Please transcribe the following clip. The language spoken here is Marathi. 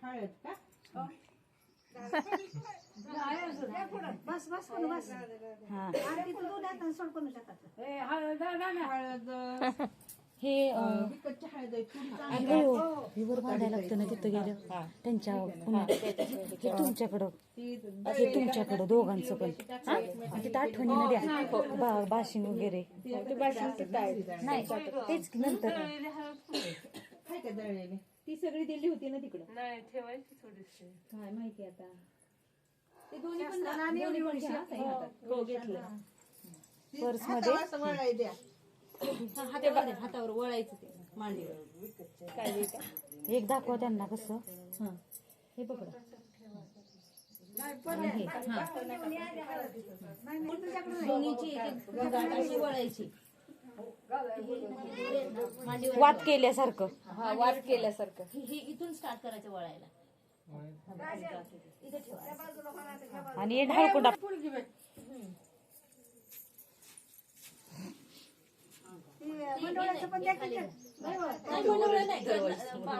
हळद का बस बस कोण बस हा आरती तू दूध आता सोड कोण जातात हळद हे विकतची हळद आहे थोडी चांगली. अगं हो, हिवर बांधायला लागतं ना तिथं गेलं त्यांच्या पुन्हा हे तुमच्याकडं हे तुमच्याकडं दोघांचं पण हा? तिथं आठवणीनं द्या बाशिंग वगैरे नाही तेच की नंतर काय का दळलेली ती सगळी दिली होती ना तिकडं. नाही ठेवायची थोडीशी. काय माहिती आता ते दोन्ही पण दोन्ही पण घ्या, ताई हातात. हो घेतलं. पर्स हातावर असं वळाय द्या हातावर द्या, हातावर वळायचं ते मांडीवर. काय बी का? एक दाखवा त्यांना कसं हा हे पकडा आणि हे, हा. दोन्हीची एक एक गाठ अशी वळायची मांडीवर. वात केल्यासारखं हा वाट केल्यासारखं. हे इथून स्टार्ट करायचं वळायला. इथे ठेवा. आणि हे ढाळकुंडा मंडळाचं पण द्या की ते. नाही, मंडळ नाही.